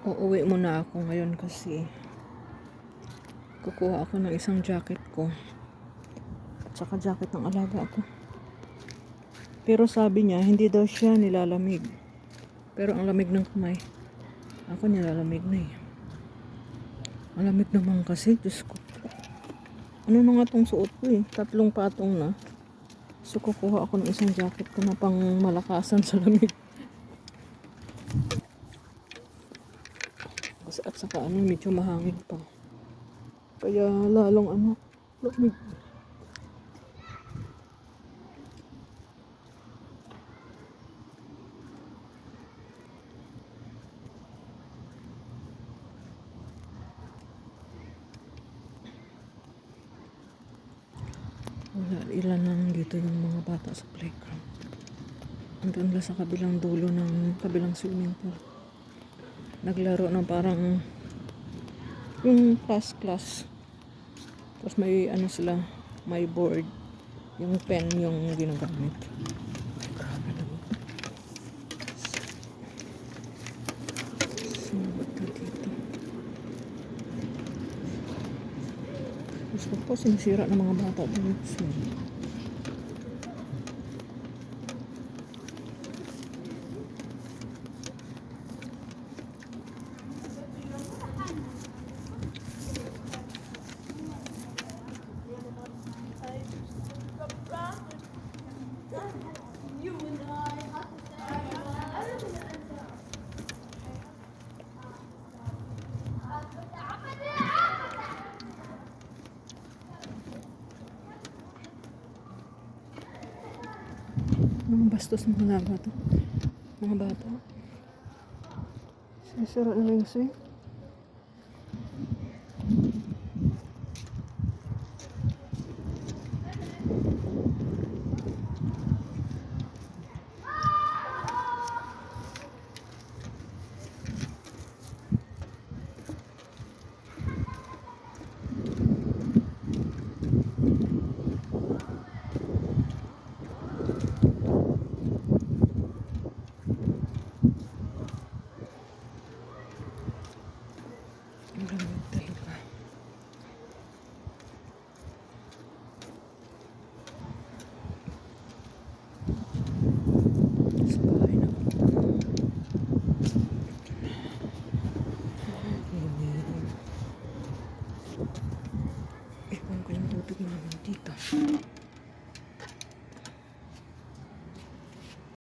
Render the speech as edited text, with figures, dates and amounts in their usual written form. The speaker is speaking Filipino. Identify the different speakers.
Speaker 1: Uuwi muna ako ngayon kasi kukuha ako ng isang jacket ko at saka jacket ng alaga ko. Pero sabi niya hindi daw siya nilalamig, pero ang lamig ng kamay ako nilalamig na eh. Ang lamig naman kasi, Diyos ko. Ano na nga tong suot ko eh, 3 patong na. So kukuha ako ng isang jacket ko na pang malakasan sa lamig. Kasi at saka medyo mahangin pa. Kaya lalong lamig. Wala, ilan lang dito yung mga bata sa playground. Andun lang sa kabilang dulo ng kabilang swimming pool. Naglaro ng parang yung class. Tapos may sila, may board. Yung pen yung ginagamit. Grabe naman. Sinabot na dito. Gusto ko sinisira ng mga bata dito. Mga bastos mga bata. Mga bata. Sisira na yung swing.